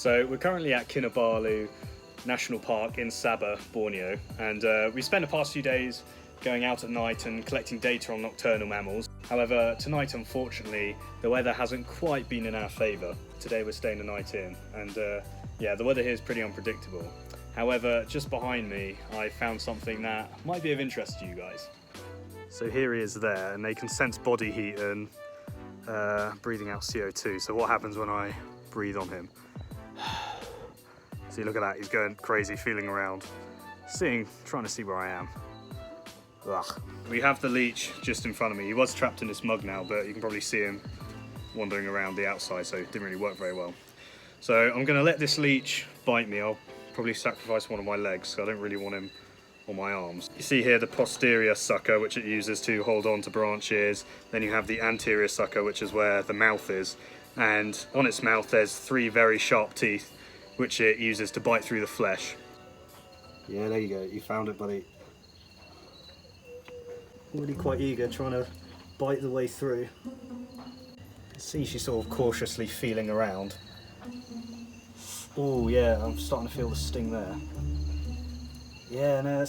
So we're currently at Kinabalu National Park in Sabah, Borneo, and we spent the past few days going out at night and collecting data on nocturnal mammals. However, tonight, unfortunately, the weather hasn't quite been in our favour. Today we're staying the night in, and yeah, the weather here is pretty unpredictable. However, just behind me, I found something that might be of interest to you guys. So here he is there, and they can sense body heat and breathing out CO2. So what happens when I breathe on him? See, look at that, he's going crazy, feeling around, trying to see where I am. Ugh. We have the leech just in front of me. He was trapped in this mug now, but you can probably see him wandering around the outside, so it didn't really work very well. So I'm going to let this leech bite me. I'll probably sacrifice one of my legs, so I don't really want him on my arms. You see here the posterior sucker, which it uses to hold on to branches. Then you have the anterior sucker, which is where the mouth is. And on its mouth there's 3 very sharp teeth, which it uses to bite through the flesh. Yeah, there you go, you found it, buddy. Already quite eager, trying to bite the way through. See, she's sort of cautiously feeling around. Oh yeah, I'm starting to feel the sting there. Yeah, no,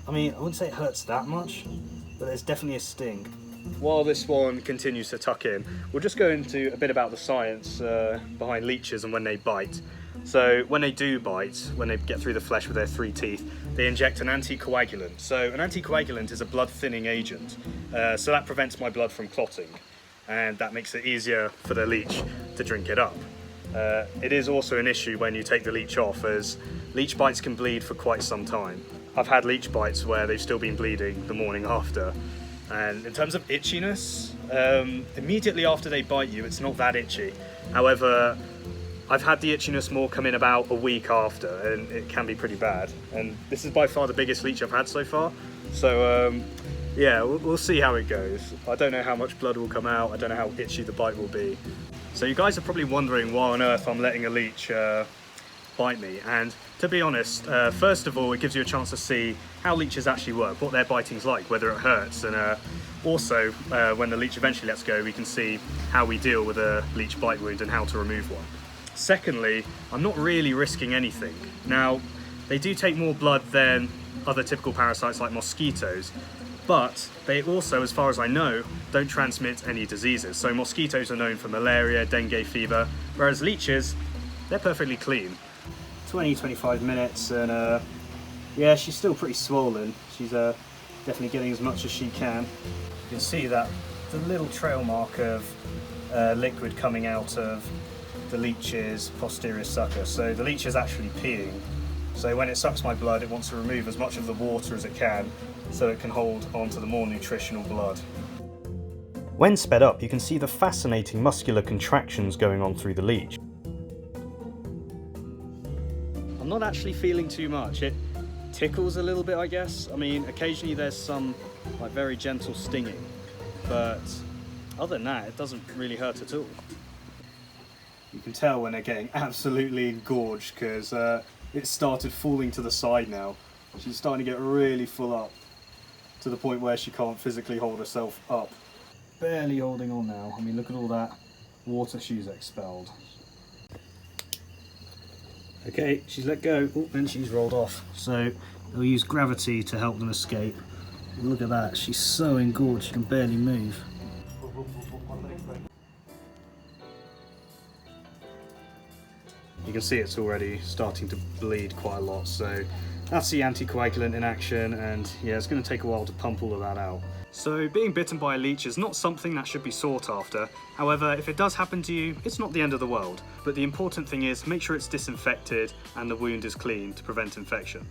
I mean, I wouldn't say it hurts that much, but there's definitely a sting. While this one continues to tuck in, we'll just go into a bit about the science behind leeches and when they bite. So when they do bite, when they get through the flesh with their 3 teeth, they inject an anticoagulant. So an anticoagulant is a blood thinning agent, so that prevents my blood from clotting, and that makes it easier for the leech to drink it up. It is also an issue when you take the leech off, as leech bites can bleed for quite some time. I've had leech bites where they've still been bleeding the morning after. And in terms of itchiness, immediately after they bite you, it's not that itchy. However, I've had the itchiness more come in about a week after, and it can be pretty bad. And this is by far the biggest leech I've had so far. So yeah, we'll see how it goes. I don't know how much blood will come out. I don't know how itchy the bite will be. So you guys are probably wondering why on earth I'm letting a leech bite me. And to be honest, first of all, it gives you a chance to see how leeches actually work, what their biting's like, whether it hurts, and also when the leech eventually lets go, we can see how we deal with a leech bite wound and how to remove one. Secondly, I'm not really risking anything. Now, they do take more blood than other typical parasites like mosquitoes, but they also, as far as I know, don't transmit any diseases. So mosquitoes are known for malaria, dengue fever, whereas leeches, they're perfectly clean. 20-25 minutes, and yeah, she's still pretty swollen. She's definitely getting as much as she can. You can see that the little trail mark of liquid coming out of the leech's posterior sucker. So the leech is actually peeing. So when it sucks my blood, it wants to remove as much of the water as it can, so it can hold onto the more nutritional blood. When sped up, you can see the fascinating muscular contractions going on through the leech. I'm not actually feeling too much. It tickles a little bit, I guess. I mean, occasionally there's some like very gentle stinging, but other than that, it doesn't really hurt at all. You can tell when they're getting absolutely engorged, because it started falling to the side now. She's starting to get really full up, to the point where she can't physically hold herself up. Barely holding on now. I mean, look at all that water she's expelled. Okay, she's let go. Oh, and she's rolled off. So they'll use gravity to help them escape. Look at that, she's so engorged she can barely move. You can see it's already starting to bleed quite a lot, so that's the anticoagulant in action, and yeah, it's going to take a while to pump all of that out. So being bitten by a leech is not something that should be sought after. However, if it does happen to you, it's not the end of the world. But the important thing is make sure it's disinfected and the wound is clean to prevent infection.